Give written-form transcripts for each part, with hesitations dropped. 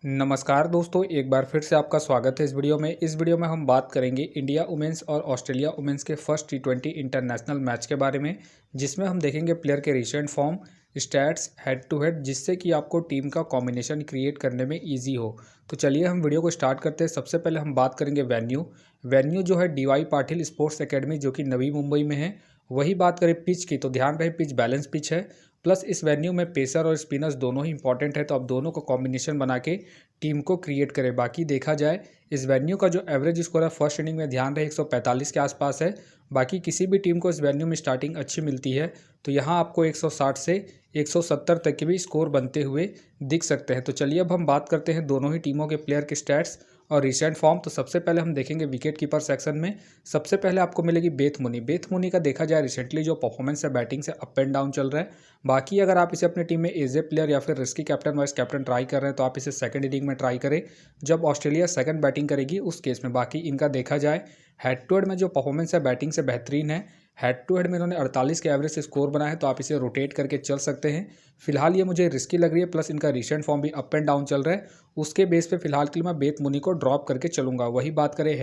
नमस्कार दोस्तों, एक बार फिर से आपका स्वागत है इस वीडियो में हम बात करेंगे इंडिया वुमेंस और ऑस्ट्रेलिया वुमेंस के फर्स्ट टी20 इंटरनेशनल मैच के बारे में, जिसमें हम देखेंगे प्लेयर के recent form, stats, head to head, जिससे कि आपको टीम का कॉम्बिनेशन क्रिएट करने में इजी हो। तो चलिए हम वीडियो को स्टार्ट करते हैं। सबसे पहले हम बात करेंगे वेन्यू जो है डीवाई पाटिल स्पोर्ट्स एकेडमी, जो कि नवी मुंबई में है। वही बात करें पिच की, तो ध्यान रहे पिच बैलेंस पिच है, प्लस इस वेन्यू में पेसर और स्पिनर्स दोनों ही इंपॉर्टेंट है, तो आप दोनों को कॉम्बिनेशन बना के टीम को क्रिएट करें। बाकी देखा जाए इस वेन्यू का जो एवरेज स्कोर है फर्स्ट इनिंग में, ध्यान रहे 145 के आसपास है। बाकी किसी भी टीम को इस वेन्यू में स्टार्टिंग अच्छी मिलती है, तो यहाँ आपको 160 से 170 तक के भी स्कोर बनते हुए दिख सकते हैं। तो चलिए अब हम बात करते हैं दोनों ही टीमों के प्लेयर के स्टैट्स और रिसेंट फॉर्म। तो सबसे पहले हम देखेंगे विकेट कीपर सेक्शन में। सबसे पहले आपको मिलेगी बेथ मुनी का देखा जाए रिसेंटली जो परफॉर्मेंस है बैटिंग से अप एंड डाउन चल रहा है। बाकी अगर आप इसे अपनी टीम में एज ए प्लेयर या फिर risky captain vice captain try कर रहे हैं, तो आप इसे सेकंड इनिंग में ट्राई करें जब ऑस्ट्रेलिया सेकंड बैटिंग करेगी उस केस में। बाकी इनका देखा जाए हेड टू हेड में जो परफॉर्मेंस है बैटिंग से बेहतरीन है। हेड टू हेड में इन्होंने 48 के एवरेज से स्कोर बना है, तो आप इसे रोटेट करके चल सकते हैं। फिलहाल ये मुझे रिस्की लग रही है, प्लस इनका रिसेंट फॉर्म भी अप एंड डाउन चल रहा है। उसके बेस पे फिलहाल के लिए मैं बेथ मुनी को ड्रॉप करके चलूंगा। वही बात करें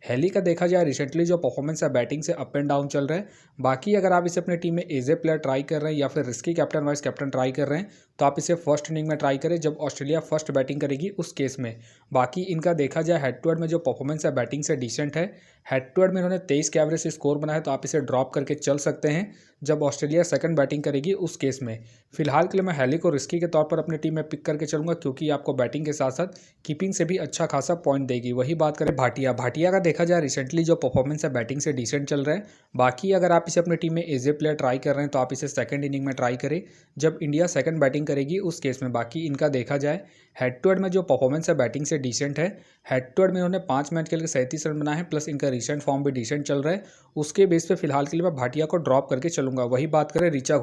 हेली का देखा जाए रिसेंटली जो परफॉर्मेंस है बैटिंग से अप एंड डाउन चल रहा है। बाकी अगर आप इसे अपने टीम में एज ए प्लेयर ट्राई कर रहे हैं या फिर risky captain vice captain try कर रहे हैं, तो आप इसे फर्स्ट इनिंग में ट्राई करें जब ऑस्ट्रेलिया फर्स्ट बैटिंग करेगी उस केस में। बाकी इनका देखा जाए हेड टू हेड में जो परफॉर्मेंस है बैटिंग से डिसेंट है। हेड टू हेड में इन्होंने 23 के एवरेज से स्कोर बनाया, तो आप इसे ड्रॉप करके चल सकते हैं जब ऑस्ट्रेलिया सेकंड बैटिंग करेगी उस केस में। फिलहाल के लिए मैं हेली को रिस्की के तौर पर अपनी टीम में पिक करके चलूंगा, क्योंकि आपको बैटिंग के साथ साथ कीपिंग से भी अच्छा खासा पॉइंट देगी। वही बात करें भाटिया का देखा जाए रिसेंटली जो परफॉर्मेंस है बैटिंग से डिसेंट चल रहा है। बाकी अगर आप इसे अपनी टीम में एज ए प्लेयर ट्राई कर रहे हैं, तो आप इसे सेकंड इनिंग में ट्राई करें जब इंडिया सेकंड बैटिंग करेगी उस केस में। बाकी इनका देखा जाए हेड टू हेड में जो परफॉर्मेंस है बैटिंग से डिसेंट है। हेड टू हेड में उन्होंने 5 मैच खेल के 37 रन बनाए हैं, प्लस इनका रिसेंट फॉर्म भी डिसेंट चल रहा है। उसके बेस पे फिलहाल के लिए मैं भाटिया को ड्रॉप करके चलूंगा। वही बात करें ऋचा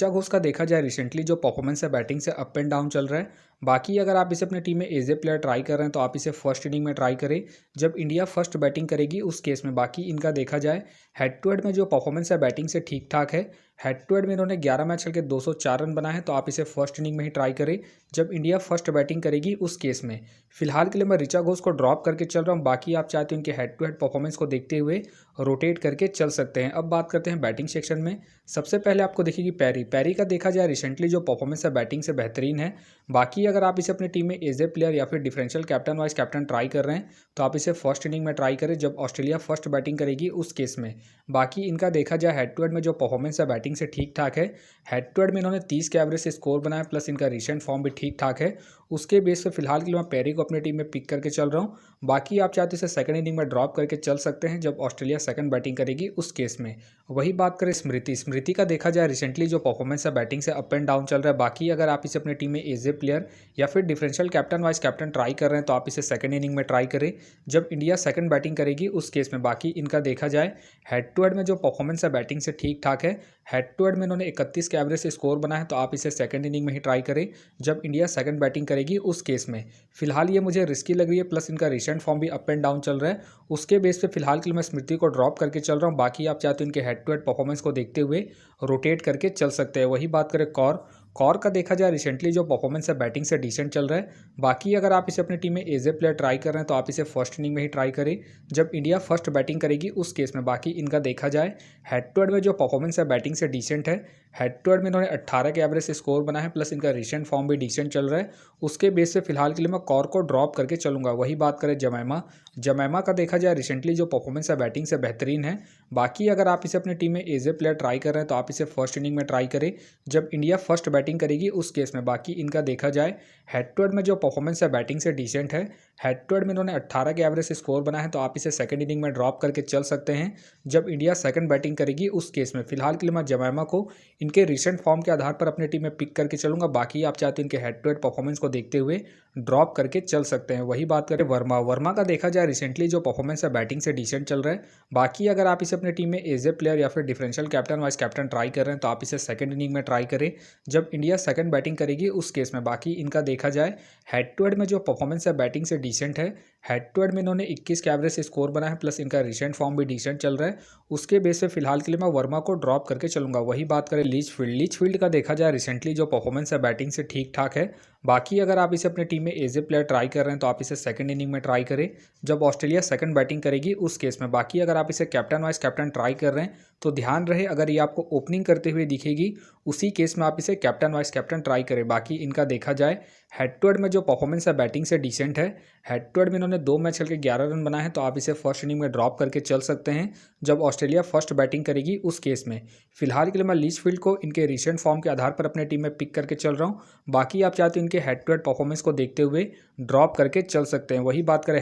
घोष का देखा जाए रिसेंटली जो परफॉर्मेंस है बैटिंग से अप एंड डाउन चल रहा है। बाकी अगर आप इसे अपनी टीम में एज ए प्लेयर ट्राई कर रहे हैं, तो आप इसे फर्स्ट इनिंग में ट्राई करें जब इंडिया फर्स्ट बैटिंग करेगी उस केस में। बाकी इनका देखा जाए हेड टू हेड में जो परफॉर्मेंस है बैटिंग से ठीक ठाक है। हेड टू हेड में इन्होंने 11 मैच खेल के 204 रन बनाए हैं, तो आप इसे फर्स्ट इनिंग में ही ट्राई करें जब इंडिया फर्स्ट बैटिंग करेगी उस केस में। फिलहाल के लिए मैं ऋचा घोष को ड्रॉप करके चल रहा हूँ। बाकी आप चाहते हो इनके हेड टू हेड परफॉर्मेंस को देखते हुए रोटेट करके चल सकते हैं। अब बात करते हैं बैटिंग सेक्शन में। सबसे पहले आपको दिखेगी पैरी का देखा जाए रिसेंटली जो परफॉर्मेंस है बैटिंग से बेहतरीन है। बाकी अगर आप इसे अपनी टीम में एज ए प्लेयर या फिर differential captain vice captain try कर रहे हैं, तो आप इसे फर्स्ट इनिंग में ट्राई करें जब ऑस्ट्रेलिया फर्स्ट बैटिंग करेगी उस केस में। बाकी इनका देखा जाए हेड टू हेड में जो परफॉर्मेंस है बैटिंग से ठीक ठाक है। हेड टू हेड में इन्होंने 30 के एवरेज से स्कोर बनाया, प्लस इनका रिसेंट फॉर्म भी ठीक ठाक है। उसके बेस पे फिलहाल के लिए मैं पैरी को अपनी टीम में पिक करके चल रहा हूँ। बाकी आप चाहते इसे सेकंड इनिंग में ड्रॉप करके चल सकते हैं जब ऑस्ट्रेलिया सेकंड बैटिंग करेगी उस केस में। वही बात करें स्मृति का देखा जाए रिसेंटली जो परफॉर्मेंस है बैटिंग से अप एंड डाउन चल रहा है। बाकी अगर आप इसे अपनी टीम में एज ए प्लेयर या फिर differential captain vice captain try कर रहे हैं, तो आप इसे सेकंड इनिंग में ट्राई करें जब इंडिया सेकंड बैटिंग करेगी उस केस में। बाकी इनका देखा जाए हेड टू हेड में जो परफॉर्मेंस है बैटिंग से ठीक ठाक है। हेड टू हेड में इन्होंने 31 के एवरेज से स्कोर बना है, तो आप इसे सेकंड इनिंग में ही ट्राई करें जब इंडिया सेकंड बैटिंग करेगी उस केस में। फिलहाल ये मुझे रिस्की लग रही है, प्लस इनका रिसेंट फॉर्म भी अप एंड डाउन चल रहा है। उसके बेस पे फिलहाल के लिए मैं स्मृति को ड्रॉप करके चल रहा हूँ। बाकी आप चाहते हो इनके हेड टू हेड परफॉर्मेंस को देखते हुए रोटेट करके चल सकते हैं। वही बात करें कौर का देखा जाए रिसेंटली जो परफॉर्मेंस है बैटिंग से डिसेंट चल रहा है। बाकी अगर आप इसे अपनी टीम में एज ए प्लेयर ट्राई कर रहे हैं, तो आप इसे फर्स्ट इनिंग में ही ट्राई करें जब इंडिया फर्स्ट बैटिंग करेगी उस केस में। बाकी इनका देखा जाए हेड टू हेड में जो परफॉर्मेंस है बैटिंग से डिसेंट है। हेड टू हेड में इन्होंने 18 के एवरेज से स्कोर बना है, प्लस इनका रिसेंट फॉर्म भी डिसेंट चल रहा है। उसके बेस से फिलहाल के लिए मैं कौर को ड्रॉप करके चलूंगा। वही बात करें जमैमा का देखा जाए रिसेंटली जो परफॉर्मेंस है बैटिंग से बेहतरीन है। बाकी अगर आप इसे अपनी टीम में एज ए प्लेयर ट्राई कर रहे हैं, तो आप इसे फर्स्ट इनिंग में ट्राई करें जब इंडिया फर्स्ट बैटिंग करेगी उस केस में। बाकी इनका देखा जाए हेड टू हेड में जो परफॉर्मेंस है बैटिंग से डिसेंट है। हेड टू हेड में इन्होंने 18 के एवरेज से स्कोर बना है, तो आप इसे सेकंड इनिंग में ड्रॉप करके चल सकते हैं जब इंडिया सेकंड बैटिंग करेगी उस केस में। फिलहाल के लिए मैं जमैमा को इनके रिसेंट फॉर्म के आधार पर अपनी टीम में पिक करके चलूंगा। बाकी आप चाहते हैं इनके हेड टू हेड परफॉर्मेंस को देखते हुए ड्रॉप करके चल सकते हैं। वही बात करें वर्मा का देखा जाए रिसेंटली जो परफॉर्मेंस है बैटिंग से डिसेंट चल रहा है। बाकी अगर आप इसे अपनी टीम में एज ए प्लेयर या फिर differential captain vice captain try कर रहे हैं, तो आप इसे सेकंड इनिंग में ट्राई करें जब इंडिया सेकंड बैटिंग करेगी उस केस में। बाकी इनका देखा जाए हेड टू हेड में जो परफॉर्मेंस है बैटिंग से डिसेंट है। हेड टू हेड में इन्होंने 21 का एवरेज स्कोर बना है, प्लस इनका रिसेंट फॉर्म भी डिसेंट चल रहा है। उसके बेस पे फिलहाल के लिए मैं वर्मा को ड्रॉप करके चलूंगा। वही बात करें लीचफील्ड का देखा जाए रिसेंटली जो परफॉर्मेंस है बैटिंग से ठीक ठाक है। बाकी अगर आप इसे अपने टीम में एज ए प्लेयर ट्राई कर रहे हैं तो आप इसे सेकंड इनिंग में ट्राई करें जब ऑस्ट्रेलिया सेकंड बैटिंग करेगी उस केस में। बाकी अगर आप इसे कैप्टन वाइस कैप्टन ट्राई कर रहे हैं तो ध्यान रहे अगर ये आपको ओपनिंग करते हुए दिखेगी उसी केस में आप इसे कैप्टन वाइस कैप्टन ट्राई करें। बाकी इनका देखा जाए हेड टू हेड में जो परफॉर्मेंस है बैटिंग से डिसेंट है। हेड टू हेड में इन्होंने 2 मैच खेल के 11 रन बनाए हैं, तो आप इसे फर्स्ट इनिंग में ड्रॉप करके चल सकते हैं जब ऑस्ट्रेलिया फर्स्ट बैटिंग करेगी उस केस में। फिलहाल के लिए मैं लीचफील्ड को इनके रिसेंट फॉर्म के आधार पर अपने टीम में पिक करके चल रहा हूँ। बाकी आप चाहते हो इनके हेड टू हेड परफॉर्मेंस को देखते हुए ड्रॉप करके चल सकते हैं। वही बात करें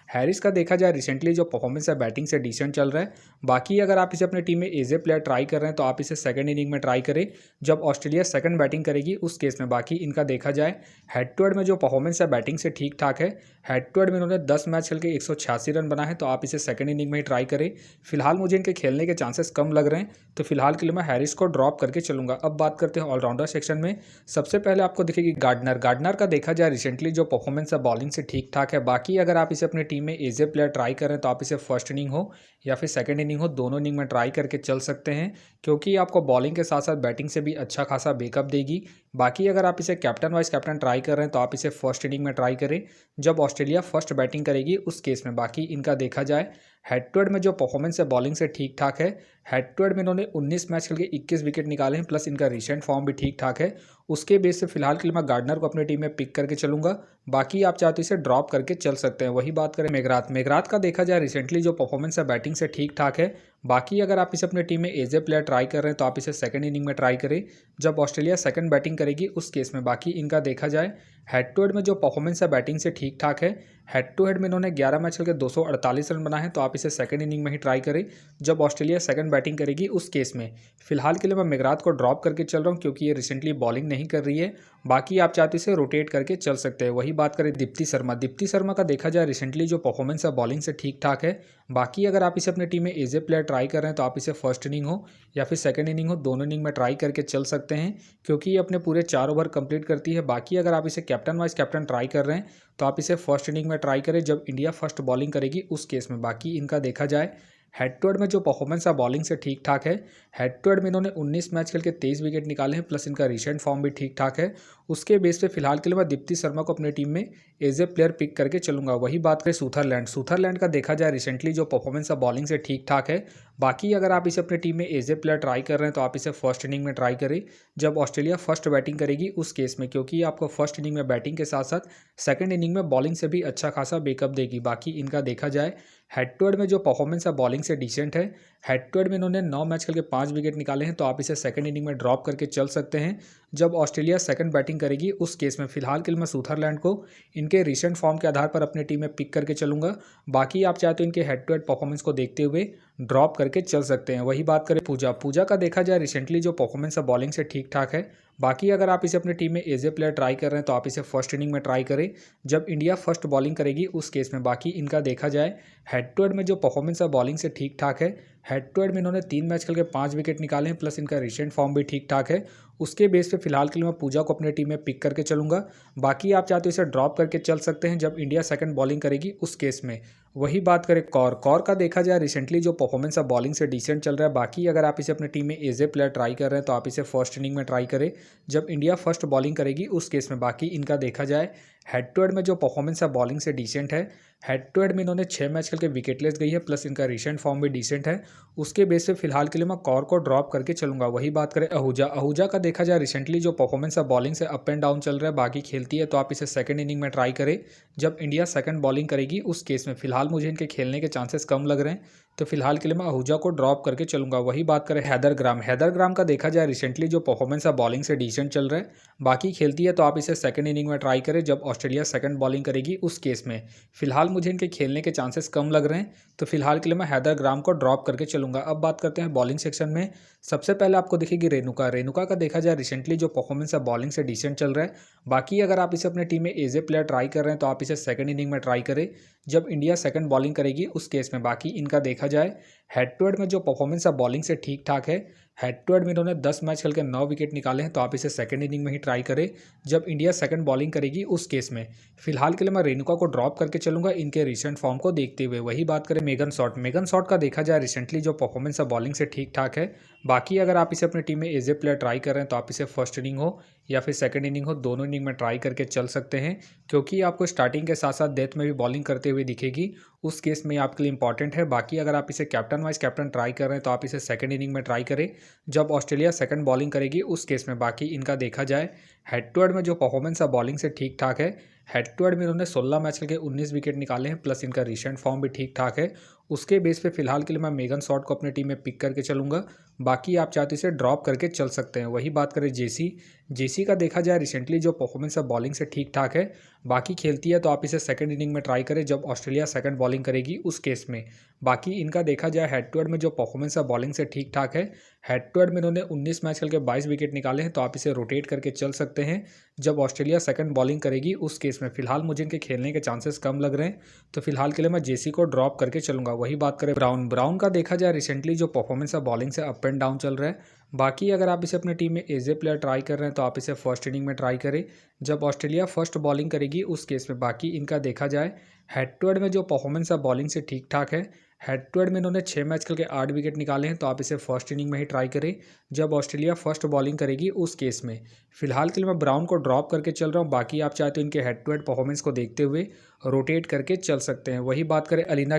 हैरिस का देखा जाए रिसेंटली जो परफॉर्मेंस है बैटिंग से डिसेंट चल रहा है। बाकी अगर आप इसे अपनी टीम में एज ए प्लेयर ट्राई कर रहे हैं तो आप इसे सेकंड इनिंग में ट्राई करें जब ऑस्ट्रेलिया सेकंड बैटिंग करेगी उस केस में। बाकी इनका देखा जाए हेड टू हेड में जो परफॉर्मेंस है बैटिंग से ठीक ठाक है। हेड टू हेड में इन्होंने 10 मैच खेल के 186 रन बना है, तो आप इसे सेकंड इनिंग में ही ट्राई करें। फिलहाल मुझे इनके खेलने के चांसेस कम लग रहे हैं, तो फिलहाल के लिए मैं हैरिस को ड्रॉप करके चलूंगा। अब बात करते हैं ऑलराउंडर सेक्शन में। सबसे पहले आपको दिखेगी गार्डनर का देखा जाए रिसेंटली जो परफॉर्मेंस है बॉलिंग से ठीक ठाक है। बाकी अगर आप इसे अपनी टीम में एज ए प्लेयर ट्राई कर रहे हैं तो आप इसे फर्स्ट इनिंग हो या फिर सेकंड इनिंग हो दोनों इनिंग में ट्राई करके चल सकते हैं, क्योंकि आपको बॉलिंग के साथ साथ बैटिंग से भी अच्छा खासा बैकअप देगी। बाकी अगर आप इसे कैप्टन वाइस कैप्टन ट्राई कर रहे हैं तो आप इसे फर्स्ट इनिंग में ट्राई करें जब ऑस्ट्रेलिया फर्स्ट बैटिंग करेगी उस केस में। बाकी इनका देखा जाए हेड टू हेड में जो परफॉर्मेंस है बॉलिंग से ठीक ठाक है। हेड टू हेड में इन्होंने 19 मैच खेल के 21 विकेट निकाले हैं, प्लस इनका रिसेंट फॉर्म भी ठीक ठाक है। उसके बेस से फिलहाल के लिए मैं गार्डनर को अपनी टीम में पिक करके चलूंगा। बाकी आप चाहते इसे ड्रॉप करके चल सकते हैं। वही बात करें मेघरात का देखा जाए रिसेंटली जो परफॉर्मेंस है बैटिंग से ठीक ठाक है। बाकी अगर आप इसे अपनी टीम में एज ए प्लेयर ट्राई कर रहे हैं तो आप इसे सेकंड इनिंग में ट्राई करें जब ऑस्ट्रेलिया सेकंड बैटिंग करेगी उस केस में। बाकी इनका देखा जाए हेड टू हेड में जो परफॉर्मेंस है बैटिंग से ठीक ठाक है। हेड टू हेड में इन्होंने 11 मैच खेल के 248 रन बनाए हैं, तो आप इसे सेकंड इनिंग में ही ट्राई करें जब ऑस्ट्रेलिया सेकंड बैटिंग करेगी उस केस में। फिलहाल के लिए मैं मेघरात को ड्रॉप करके चल रहा हूँ क्योंकि ये रिसेंटली बॉलिंग नहीं कर रही है। बाकी आप चाहते इसे रोटेट करके चल सकते हैं। वही बात करें दीप्ति शर्मा का देखा जाए रिसेंटली जो परफॉर्मेंस है बॉलिंग से ठीक ठाक है। बाकी अगर आप इसे अपनी टीम में एज ए प्लेयर ट्राई कर रहे हैं तो आप इसे फर्स्ट इनिंग हो या फिर सेकंड इनिंग हो दोनों इनिंग में ट्राई करके चल सकते हैं, क्योंकि ये अपने पूरे 4 ओवर कंप्लीट करती है। बाकी अगर आप इसे कैप्टन वाइस कैप्टन ट्राई कर रहे हैं तो आप इसे फर्स्ट इनिंग में ट्राई करें जब इंडिया फर्स्ट बॉलिंग करेगी उस केस में। बाकी इनका देखा जाए हेड टू हेड में जो परफॉर्मेंस है बॉलिंग से ठीक ठाक है। हेड टू हेड में इन्होंने 19 मैच खेल के 23 विकेट निकाले हैं, प्लस इनका रिसेंट फॉर्म भी ठीक ठाक है। उसके बेस पे फिलहाल के लिए मैं दीप्ति शर्मा को अपनी टीम में एज ए प्लेयर पिक करके चलूंगा। वही बात करें सूथरलैंड का देखा जाए रिसेंटली जो परफॉर्मेंस है बॉलिंग से ठीक ठाक है। बाकी अगर आप इसे अपनी टीम में एज ए प्लेयर ट्राई कर रहे हैं तो आप इसे फर्स्ट इनिंग में ट्राई करें जब ऑस्ट्रेलिया फर्स्ट बैटिंग करेगी उस केस में, क्योंकि आपको फर्स्ट इनिंग में बैटिंग के साथ साथ सेकंड इनिंग में बॉलिंग से भी अच्छा खासा बैकअप देगी। बाकी इनका देखा जाए हेड टू हेड में जो परफॉर्मेंस है बॉलिंग से डिसेंट है। हेड टू हेड में इन्होंने 9 मैच खेल के 5 विकेट निकाले हैं, तो आप इसे सेकंड इनिंग में ड्रॉप करके चल सकते हैं जब ऑस्ट्रेलिया सेकंड बैटिंग करेगी उस केस में। फिलहाल के लिए मैं सूथरलैंड को इनके रिसेंट फॉर्म के आधार पर अपनी टीम में पिक करके चलूंगा। बाकी आप चाहते हो इनके हेड टू हेड परफॉर्मेंस को देखते हुए ड्रॉप करके चल सकते हैं। वही बात करें पूजा का देखा जाए रिसेंटली जो परफॉर्मेंस है बॉलिंग से ठीक ठाक है। बाकी अगर आप इसे अपनी टीम में एज ए प्लेयर ट्राई कर रहे हैं तो आप इसे फर्स्ट इनिंग में ट्राई करें जब इंडिया फर्स्ट बॉलिंग करेगी उस केस में। बाकी इनका देखा जाए हेड टू हेड में जो परफॉर्मेंस है बॉलिंग से ठीक ठाक है। हेड टू हेड में इन्होंने 3 मैच खेल के 5 विकेट निकाले हैं, प्लस इनका रिसेंट फॉर्म भी ठीक ठाक है। उसके बेस पे फिलहाल के लिए मैं पूजा को अपनी टीम में पिक करके चलूंगा। बाकी आप चाहते हो इसे ड्रॉप करके चल सकते हैं जब इंडिया सेकंड बॉलिंग करेगी उस केस में। वही बात करें कौर का देखा जाए रिसेंटली जो परफॉर्मेंस है बॉलिंग से डिसेंट चल रहा है। बाकी अगर आप इसे अपनी टीम में एज ए प्लेयर ट्राई कर रहे हैं तो आप इसे फर्स्ट इनिंग में ट्राई करें जब इंडिया फर्स्ट बॉलिंग करेगी उस केस में। बाकी इनका देखा जाए हेड टू हेड में जो परफॉर्मेंस है बॉलिंग से डिसेंट है। हेड टू हेड में इन्होंने 6 मैच खेल के विकेटलेस गई है, प्लस इनका रिसेंट फॉर्म भी डिसेंट है। उसके बेस पे फिलहाल के लिए मैं कौर को ड्रॉप करके चलूंगा। वही बात करें आहूजा का देखा जाए रिसेंटली जो परफॉर्मेंस है बॉलिंग से अप एंड डाउन चल रहा है। बाकी खेलती है तो आप इसे सेकंड इनिंग में ट्राई करें जब इंडिया सेकंड बॉलिंग करेगी उस केस में। फिलहाल मुझे इनके खेलने के चांसेस कम लग रहे हैं, तो फिलहाल के लिए मैं आहूजा को ड्रॉप करके चलूंगा। वही बात करें हैदर ग्राम का देखा जाए रिसेंटली जो परफॉर्मेंस है बॉलिंग से डिसेंट चल रहा है। बाकी खेलती है तो आप इसे सेकंड इनिंग में ट्राई करें जब ऑस्ट्रेलिया सेकंड बॉलिंग करेगी उस केस में। फिलहाल मुझे इनके खेलने के चांसेस कम लग रहे हैं, तो फिलहाल के लिए मैं हैदर ग्राम को ड्रॉप करके चलूंगा। अब बात करते हैं बॉलिंग सेक्शन में। सबसे पहले आपको दिखेगी रेणुका का देखा जाए रिसेंटली जो परफॉर्मेंस है बॉलिंग से डिसेंट चल रहा है। बाकी अगर आप इसे अपनी टीम में एज ए प्लेयर ट्राई कर रहे हैं तो आप इसे सेकंड इनिंग में ट्राई करें जब इंडिया सेकंड बॉलिंग करेगी उस केस में। बाकी इनका देखा जाए हेड टू हेड में जो परफॉर्मेंस है बॉलिंग से ठीक ठाक है। हेड टू हेड में इन्होंने 10 मैच खेल के 9 विकेट निकाले हैं, तो आप इसे सेकंड इनिंग में ही ट्राई करें जब इंडिया सेकंड बॉलिंग करेगी उस केस में। फिलहाल के लिए मैं रेणुका को ड्रॉप करके चलूंगा इनके रिसेंट फॉर्म को देखते हुए। वही बात करें मेगन शॉट का देखा जाए रिसेंटली जो परफॉर्मेंस है बॉलिंग से ठीक ठाक है। बाकी अगर आप इसे अपनी टीम में एज ए प्लेयर ट्राई कर रहे हैं तो आप इसे फर्स्ट इनिंग हो या फिर सेकंड इनिंग हो, दोनों इनिंग में ट्राई करके चल सकते हैं, क्योंकि आपको स्टार्टिंग के साथ साथ डेथ में भी बॉलिंग करते हुए दिखेगी, उस केस में आपके लिए इंपॉर्टेंट है। बाकी अगर आप इसे कैप्टन वाइज कैप्टन ट्राई कर रहे हैं तो आप इसे सेकंड इनिंग में ट्राई करें जब ऑस्ट्रेलिया सेकंड बॉलिंग करेगी उस केस में। बाकी इनका देखा जाए हेड टू हेड में जो परफॉर्मेंस है बॉलिंग से ठीक ठाक है। हेड टू हेड में इन्होंने 16 मैच खेल के 19 विकेट निकाले हैं, प्लस इनका रिसेंट फॉर्म भी ठीक ठाक है। उसके बेस पे फिलहाल के लिए मैं मेगन शॉट को अपनी टीम में पिक करके चलूंगा। बाकी आप चाहते इसे ड्रॉप करके चल सकते हैं। वही बात करें जेसी का देखा जाए रिसेंटली जो परफॉर्मेंस है बॉलिंग से ठीक ठाक है। बाकी खेलती है तो आप इसे सेकंड इनिंग में ट्राई करें जब ऑस्ट्रेलिया सेकंड बॉलिंग करेगी उस केस में। बाकी इनका देखा जाए हेड टू हेड में जो परफॉर्मेंस है बॉलिंग से ठीक ठाक है। हेड टू हेड में इन्होंने 19 मैच खेल के 22 विकेट निकाले हैं, तो आप इसे रोटेट करके चल सकते हैं जब ऑस्ट्रेलिया सेकंड बॉलिंग करेगी उस केस में। फिलहाल मुझे इनके खेलने के चांसेस कम लग रहे हैं, तो फिलहाल के लिए मैं जेसी को ड्रॉप करके चलूंगा। वही बात करें ब्राउन का देखा जाए रिसेंटली जो परफॉर्मेंस है बॉलिंग से अप एंड डाउन चल रहा है। बाकी अगर आप इसे अपनी टीम में एज ए प्लेयर ट्राई कर रहे हैं तो आप इसे फर्स्ट इनिंग में ट्राई करें जब ऑस्ट्रेलिया फर्स्ट बॉलिंग करेगी उस केस में। बाकी इनका देखा जाए हेड टू हेड में जो परफॉर्मेंस है बॉलिंग से ठीक ठाक है। हेड टू हेड में इन्होंने 6 मैच खेल के 8 विकेट निकाले हैं, तो आप इसे फर्स्ट इनिंग में ही ट्राई करें जब ऑस्ट्रेलिया फर्स्ट बॉलिंग करेगी उस केस में। फिलहाल के लिए मैं ब्राउन को ड्रॉप करके चल रहा हूँ। बाकी आप चाहे तो इनके हेड टू हेड परफॉर्मेंस को देखते हुए रोटेट करके चल सकते हैं। वही बात करें अलीना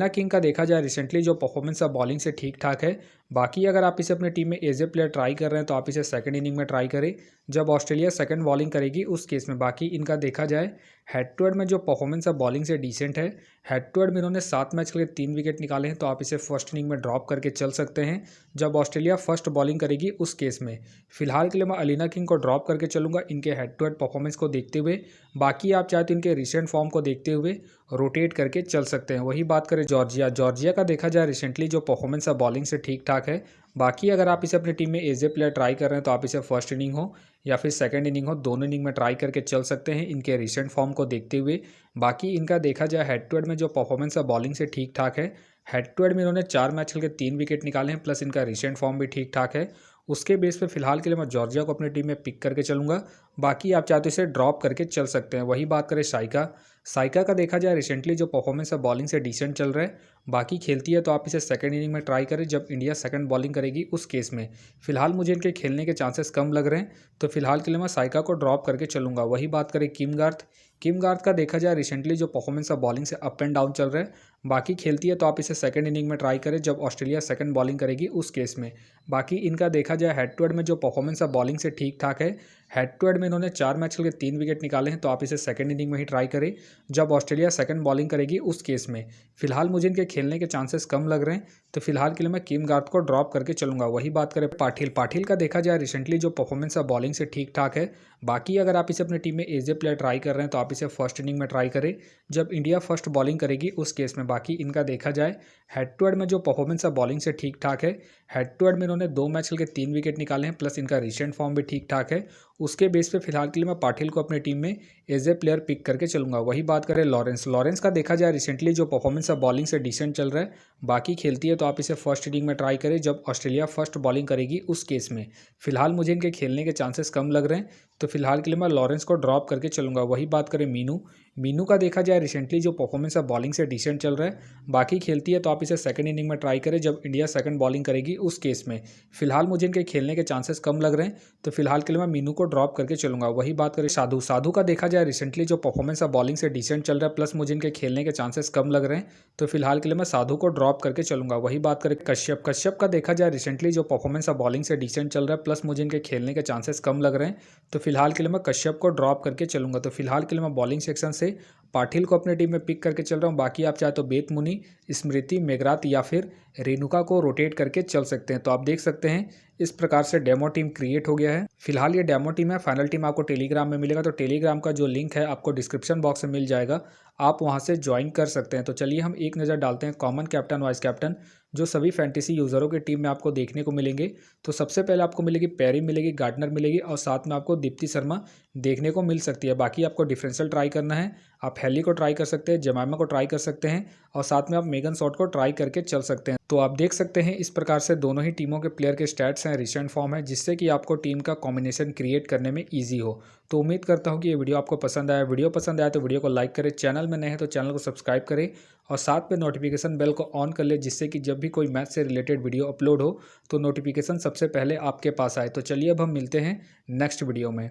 किंग का देखा जाए रिसेंटली जो परफॉर्मेंस है बॉलिंग से ठीक ठाक है। बाकी अगर आप इसे अपनी टीम में एज ए प्लेयर ट्राई कर रहे हैं तो आप इसे सेकंड इनिंग में ट्राई करें जब ऑस्ट्रेलिया सेकंड बॉलिंग करेगी उस केस में। बाकी इनका देखा जाए हेड टू हेड में जो परफॉर्मेंस है बॉलिंग से डिसेंट है। हेड टू हेड में इन्होंने 7 मैच के लिए 3 विकेट निकाले हैं, तो आप इसे फर्स्ट इनिंग में ड्रॉप करके चल सकते हैं जब ऑस्ट्रेलिया फर्स्ट बॉलिंग करेगी उस केस में। फिलहाल के लिए मैं अलीना किंग को ड्रॉप करके चलूंगा इनके हेड टू हेड परफॉर्मेंस को देखते हुए। बाकी आप चाहे तो इनके रिसेंट फॉर्म को देखते हुए रोटेट करके चल सकते हैं। वही बात करें जॉर्जिया का देखा जाए रिसेंटली जो परफॉर्मेंस है बॉलिंग से ठीक ठाक है। बाकी अगर आप इसे अपनी टीम में एज ए प्लेयर ट्राई कर रहे हैं तो आप इसे फर्स्ट इनिंग हो या फिर सेकंड इनिंग हो, दोनों इनिंग में ट्राई करके चल सकते हैं इनके रिसेंट फॉर्म को देखते हुए। बाकी इनका देखा जाए हेड टू हेड में जो परफॉर्मेंस है बॉलिंग से ठीक ठाक है। हेड टू हेड में इन्होंने 4 मैच खेल के 3 विकेट निकाले हैं, प्लस इनका रिसेंट फॉर्म भी ठीक ठाक है। उसके बेस पे फिलहाल के लिए मैं जॉर्जिया को अपनी टीम में पिक करके चलूंगा। बाकी आप चाहते इसे ड्रॉप करके चल सकते हैं। वही बात करें साइका का देखा जाए रिसेंटली जो परफॉर्मेंस है बॉलिंग से डिसेंट चल रहा है। बाकी खेलती है तो आप इसे सेकंड इनिंग में ट्राई करें जब इंडिया सेकंड बॉलिंग करेगी उस केस में। फिलहाल मुझे इनके खेलने के चांसेस कम लग रहे हैं, तो फिलहाल के लिए मैं साइका को ड्रॉप करके चलूंगा। वही बात करें किम गार्थ का देखा जाए रिसेंटली जो परफॉर्मेंस है बॉलिंग से अप एंड डाउन चल रहा है। बाकी खेलती है तो आप इसे सेकंड इनिंग में ट्राई करें जब ऑस्ट्रेलिया सेकंड बॉलिंग करेगी उस केस में। बाकी इनका देखा जाए हेड टू हेड में जो परफॉर्मेंस है बॉलिंग से ठीक ठाक है। हेड टू हेड में इन्होंने 4 मैच खेल के 3 विकेट निकाले हैं, तो आप इसे सेकंड इनिंग में ही ट्राई करें जब ऑस्ट्रेलिया सेकंड बॉलिंग करेगी उस केस में। फिलहाल मुझे इनके खेलने के चांसेस कम लग रहे हैं, तो फिलहाल के लिए मैं किम गार्थ को ड्रॉप करके चलूंगा। वही बात करें पाटिल का देखा जाए रिसेंटली जो परफॉर्मेंस है बॉलिंग से ठीक ठाक है। बाकी अगर आप इसे अपनी टीम में एज ए प्लेयर ट्राई कर रहे हैं तो आप इसे फर्स्ट इनिंग में ट्राई करें जब इंडिया फर्स्ट बॉलिंग करेगी उस केस में। बाकी इनका देखा जाए हेड टू हेड में जो परफॉर्मेंस है बॉलिंग से ठीक ठाक है। हेड टू हेड में इन्होंने 2 मैच खेल के 3 विकेट निकाले हैं, प्लस इनका रिसेंट फॉर्म भी ठीक ठाक है। उसके बेस पे फिलहाल के लिए मैं पाटिल को अपनी टीम में एज ए प्लेयर पिक करके चलूंगा। वही बात करें लॉरेंस का देखा जाए रिसेंटली जो परफॉर्मेंस है बॉलिंग से डिसेंट चल रहा है। बाकी खेलती है तो आप इसे फर्स्ट इनिंग में ट्राई करें जब ऑस्ट्रेलिया फर्स्ट बॉलिंग करेगी उस केस में। फिलहाल मुझे इनके खेलने के चांसेस कम लग रहे हैं, तो फिलहाल के लिए मैं लॉरेंस को ड्रॉप करके चलूंगा। वही बात करें मीनू का देखा जाए रिसेंटली जो परफॉर्मेंस है बॉलिंग से डिसेंट चल रहा है। बाकी खेलती है तो आप इसे सेकंड इनिंग में ट्राई करें जब इंडिया सेकंड बॉलिंग करेगी उस केस में। फिलहाल मुझे इनके खेलने के चांसेस कम लग रहे हैं, तो फिलहाल के लिए मैं मीनू को ड्रॉप करके चलूंगा। वही बात करें साधु का देखा जाए रिसेंटली जो परफॉर्मेंस है बॉलिंग से डिसेंट चल रहा है, प्लस मुझे इनके खेलने के चांसेस कम लग रहे हैं, तो फिलहाल के लिए मैं साधु को ड्रॉप करके चलूंगा। वही बात करें कश्यप का देखा जाए रिसेंटली जो परफॉर्मेंस है बॉलिंग से डिसेंट चल रहा है, प्लस मुझे इनके खेलने के चांसेस कम लग रहे हैं, तो फिलहाल के लिए मैं कश्यप को ड्रॉप करके चलूंगा। तो फिलहाल के लिए मैं बॉलिंग सेक्शन से पाटिल को अपनी टीम में पिक करके चल रहा हूँ। बाकी आप चाहे तो बेत मुनी, स्मृति, मेघरात या फिर रेणुका को रोटेट करके चल सकते हैं। तो आप देख सकते हैं इस प्रकार से डेमो टीम क्रिएट हो गया है। फिलहाल ये डेमो टीम है, फाइनल टीम आपको टेलीग्राम में मिलेगा, तो टेलीग्राम का जो लिंक है आपको डिस्क्रिप्शन बॉक्स में मिल जाएगा, आप वहां से ज्वाइन कर सकते हैं। तो चलिए हम एक नज़र डालते हैं कॉमन कैप्टन वाइस कैप्टन जो सभी फैंटेसी यूज़रों की टीम में आपको देखने को मिलेंगे। तो सबसे पहले आपको मिलेगी पेरी मिलेगी, गार्डनर मिलेगी और साथ में आपको दीप्ति शर्मा देखने को मिल सकती है। बाकी आपको डिफरेंशियल ट्राई करना है, आप हेली को ट्राई कर सकते हैं, जमाइमा को ट्राई कर सकते हैं और साथ में आप मेगन शॉट को ट्राई करके चल सकते हैं। तो आप देख सकते हैं इस प्रकार से दोनों ही टीमों के प्लेयर के स्टैट्स हैं, रिसेंट फॉर्म है, जिससे कि आपको टीम का कॉम्बिनेशन क्रिएट करने में ईजी हो। तो उम्मीद करता हूँ कि ये वीडियो आपको पसंद आया। वीडियो पसंद आया तो वीडियो को लाइक करें, चैनल में नए हैं तो चैनल को सब्सक्राइब करें और साथ में नोटिफिकेशन बेल को ऑन कर ले, जिससे कि जब भी कोई मैच से रिलेटेड वीडियो अपलोड हो तो नोटिफिकेशन सबसे पहले आपके पास आए। तो चलिए अब हम मिलते हैं नेक्स्ट वीडियो में।